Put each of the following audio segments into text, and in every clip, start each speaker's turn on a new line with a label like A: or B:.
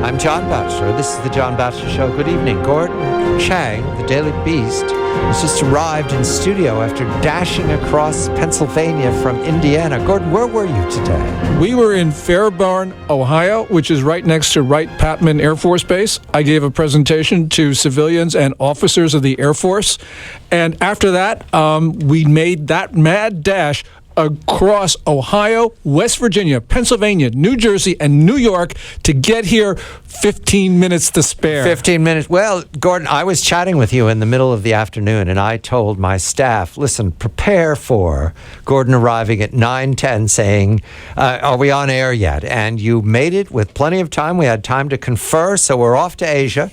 A: I'm John Batchelor. This is the John Batchelor Show. Good evening. Gordon Chang, the Daily Beast, has just arrived in studio after dashing across Pennsylvania from Indiana. Gordon, where were you today?
B: We were in Fairburn, Ohio, which is right next to Wright-Patman Air Force Base. I gave a presentation to civilians and officers of the Air Force. And after that, we made that mad dash across Ohio, West Virginia, Pennsylvania, New Jersey, and New York to get here 15 minutes to spare.
A: 15 minutes. Well, Gordon, I was chatting with you in the middle of the afternoon, and I told my staff, listen, prepare for Gordon arriving at 9:10 saying, are we on air yet? And you made it with plenty of time. We had time to confer, so we're off to Asia.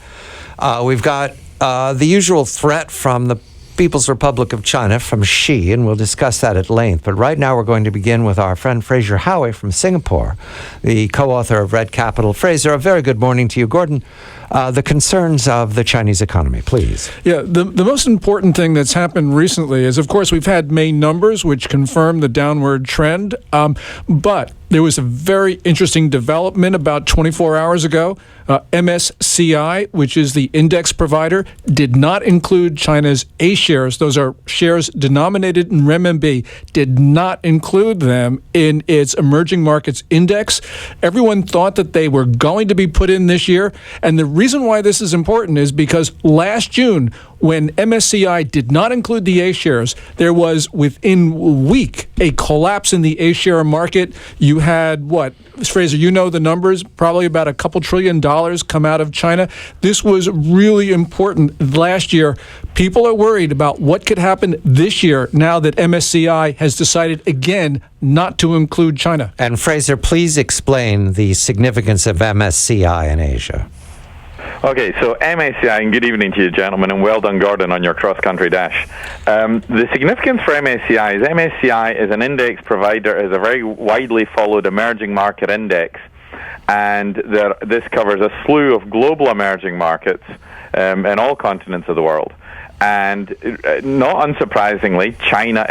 A: We've got the usual threat from the People's Republic of China, from Msci, and we'll discuss that at length. But right now we're going to begin with our friend Fraser Howie from Singapore, the co-author of Red Capital. Fraser, a very good morning to you. Gordon, the concerns of the Chinese economy, please.
B: Yeah, the most important thing that's happened recently is, of course, we've had May numbers, which confirm the downward trend. But there was a very interesting development about 24 hours ago. Msci, which is the index provider, did not include China's A shares. Those are shares denominated in renminbi, did not include them in its emerging markets index. Everyone thought that they were going to be put in this year. And the reason why this is important is because last June, when MSCI did not include the A shares, there was within a week a collapse in the A share market. You had what? Fraser, you know the numbers, probably about a couple $1 trillion come out of China. This was really important last year. People are worried about what could happen this year now that MSCI has decided again not to include China.
A: And Fraser, please explain the significance of MSCI in Asia.
C: Okay, so MSCI, and good evening to you, gentlemen, and well done, Gordon, on your cross-country dash. The significance for MSCI is an index provider, is a very widely followed emerging market index, and this covers a slew of global emerging markets in all continents of the world. And not unsurprisingly, China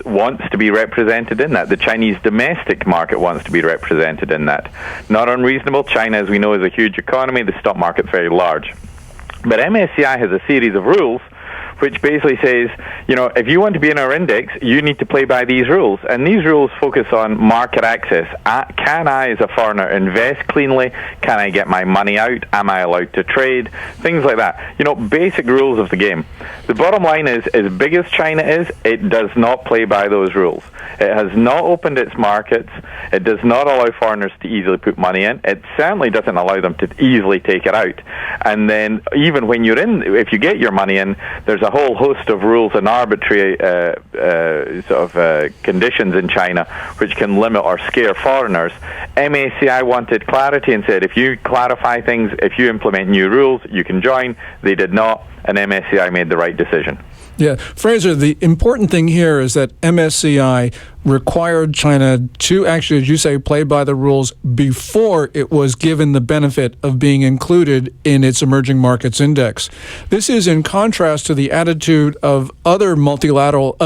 C: wants to be represented in that. The Chinese domestic market wants to be represented in that. Not unreasonable. China, as we know, is a huge economy. The stock market's very large. But MSCI has a series of rules which basically says, if you want to be in our index, you need to play by these rules. And these rules focus on market access. Can I, as a foreigner, invest cleanly? Can I get my money out? Am I allowed to trade? Things like that. Basic rules of the game. The bottom line is, as big as China is, it does not play by those rules. It has not opened its markets. It does not allow foreigners to easily put money in. It certainly doesn't allow them to easily take it out. And then even when you're in, if you get your money in, there's a whole host of rules and arbitrary conditions in China which can limit or scare foreigners. MSCI wanted clarity and said, if you clarify things, if you implement new rules, you can join. They did not, and MSCI made the right decision.
B: Yeah, Fraser, the important thing here is that MSCI required China to actually, as you say, play by the rules before it was given the benefit of being included in its emerging markets index. This is in contrast to the attitude of other multilateral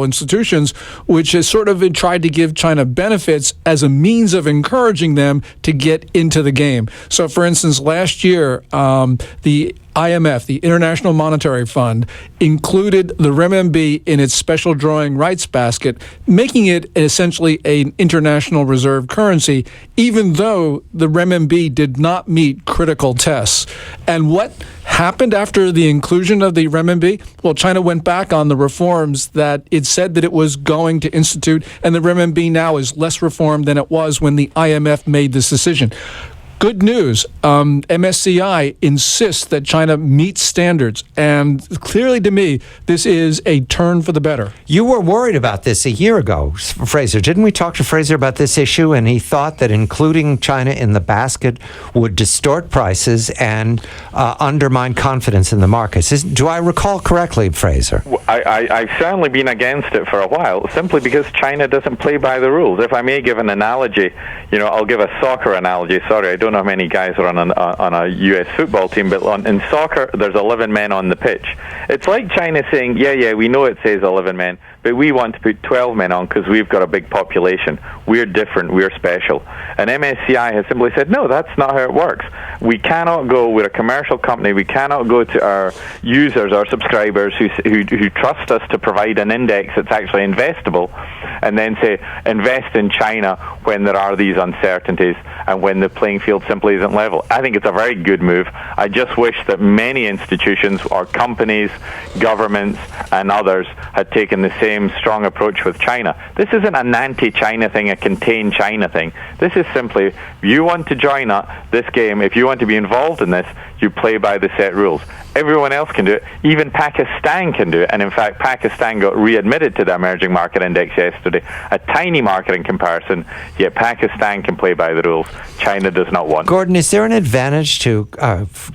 B: institutions, which has sort of tried to give China benefits as a means of encouraging them to get into the game. So, for instance, last year, the IMF, the International Monetary Fund, included the renminbi in its special drawing rights basket, making it essentially an international reserve currency, even though the renminbi did not meet critical tests. And what happened after the inclusion of the renminbi? Well, China went back on the reforms that it said that it was going to institute, and the renminbi now is less reformed than it was when the IMF made this decision. Good news, MSCI insists that China meets standards, and clearly to me, this is a turn for the better.
A: You were worried about this a year ago, Fraser. Didn't we talk to Fraser about this issue, and he thought that including China in the basket would distort prices and undermine confidence in the markets? Do I recall correctly, Fraser?
C: I've certainly been against it for a while, simply because China doesn't play by the rules. If I may give an analogy, I'll give a soccer analogy. Sorry, I don't know how many guys are on a U.S. football team, but in soccer, there's 11 men on the pitch. It's like China saying, yeah, we know it says 11 men, but we want to put 12 men on because we've got a big population. We're different. We're special. And MSCI has simply said, no, that's not how it works. We cannot go, we're a commercial company, we cannot go to our users, our subscribers who trust us to provide an index that's actually investable, and then say, invest in China when there are these uncertainties and when the playing field simply isn't level. I think it's a very good move. I just wish that many institutions or companies, governments, and others had taken the same strong approach with China. This isn't an anti-China thing, a contain China thing. This is simply, if you want to join this game, if you want to be involved in this, you play by the set rules. Everyone else can do it. Even Pakistan can do it. And in fact, Pakistan got readmitted to the emerging market index yesterday. A tiny market in comparison, yet Pakistan can play by the rules. China does not want.
A: Gordon, is there an advantage to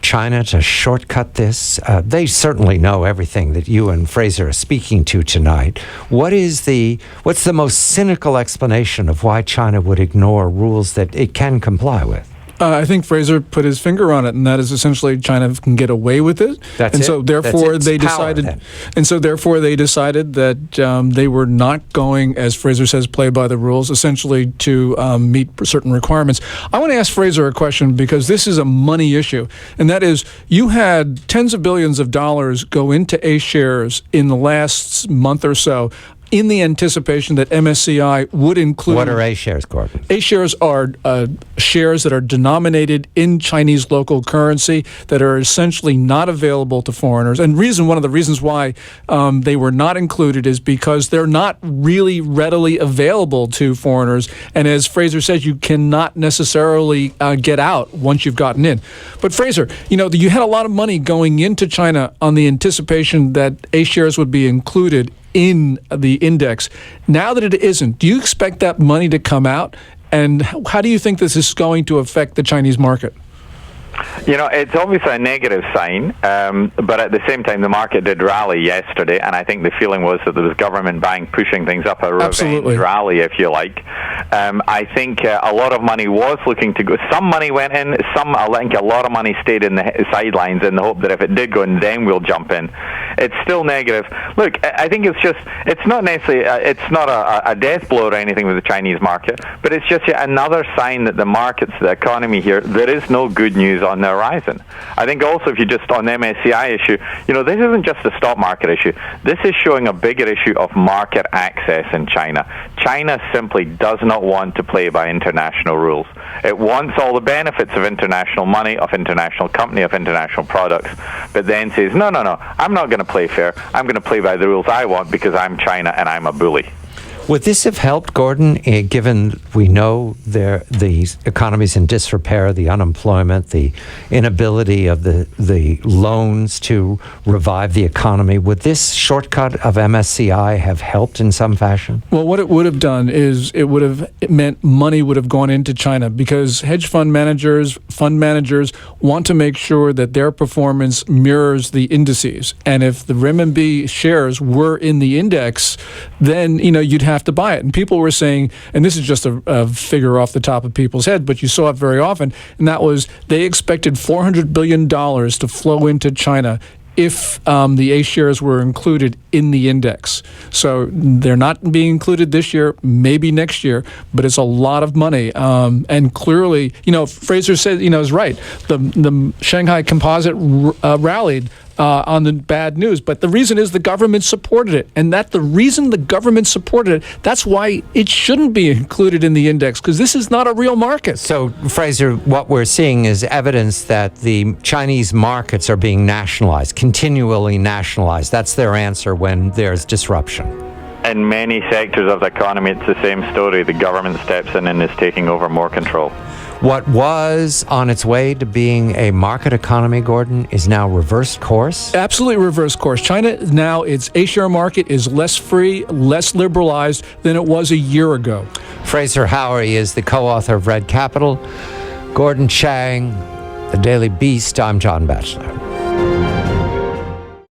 A: China to shortcut this? They certainly know everything that you and Fraser are speaking to tonight. What's the most cynical explanation of why China would ignore rules that it can comply with?
B: I think Fraser put his finger on it, and that is essentially China can get away with it. So therefore they decided that they were not going, as Fraser says, play by the rules, essentially to meet certain requirements. I want to ask Fraser a question because this is a money issue, and that is, you had tens of billions of dollars go into A shares in the last month or so, in the anticipation that MSCI would include...
A: What are A shares, Gordon?
B: A shares are shares that are denominated in Chinese local currency that are essentially not available to foreigners. And one of the reasons why they were not included is because they're not really readily available to foreigners. And as Fraser says, you cannot necessarily get out once you've gotten in. But Fraser, you had a lot of money going into China on the anticipation that A shares would be included in the index. Now that it isn't, do you expect that money to come out? And how do you think this is going to affect the Chinese market?
C: It's obviously a negative sign, but at the same time, the market did rally yesterday, and I think the feeling was that there was government buying pushing things up, a revenge rally, if you like. I think a lot of money was looking to go. Some money went in, I think a lot of money stayed in the sidelines in the hope that if it did go in, then we'll jump in. It's still negative. Look, I think it's not necessarily, it's not a death blow or anything with the Chinese market, but it's just yet another sign that the markets, the economy here, there is no good news on the horizon. I think also, if you just on the MSCI issue, this isn't just a stock market issue. This is showing a bigger issue of market access in China. China simply does not want to play by international rules. It wants all the benefits of international money, of international company, of international products, but then says, no, I'm not going to play fair. I'm going to play by the rules I want because I'm China and I'm a bully.
A: Would this have helped, Gordon, given we know the economy's in disrepair, the unemployment, the inability of the loans to revive the economy? Would this shortcut of MSCI have helped in some fashion?
B: Well, what it would have done is it meant money would have gone into China, because hedge fund managers want to make sure that their performance mirrors the indices. And if the renminbi shares were in the index, then you'd have to buy it. And people were saying, and this is just a figure off the top of people's head, but you saw it very often, and that was they expected $400 billion to flow into China if the A shares were included in the index. So they're not being included this year, maybe next year, but it's a lot of money. And clearly, Fraser said, is right. The Shanghai Composite rallied on the bad news, but the reason is the government supported it, and the reason the government supported it, that's why it shouldn't be included in the index, because this is not a real market.
A: So, Fraser, what we're seeing is evidence that the Chinese markets are being nationalized, continually nationalized. That's their answer when there's disruption.
C: In many sectors of the economy, it's the same story. The government steps in and is taking over more control.
A: What was on its way to being a market economy, Gordon, is now reversed course?
B: Absolutely reversed course. China now, its A-share market is less free, less liberalized than it was a year ago.
A: Fraser Howie is the co-author of Red Capital. Gordon Chang, The Daily Beast. I'm John Batchelor.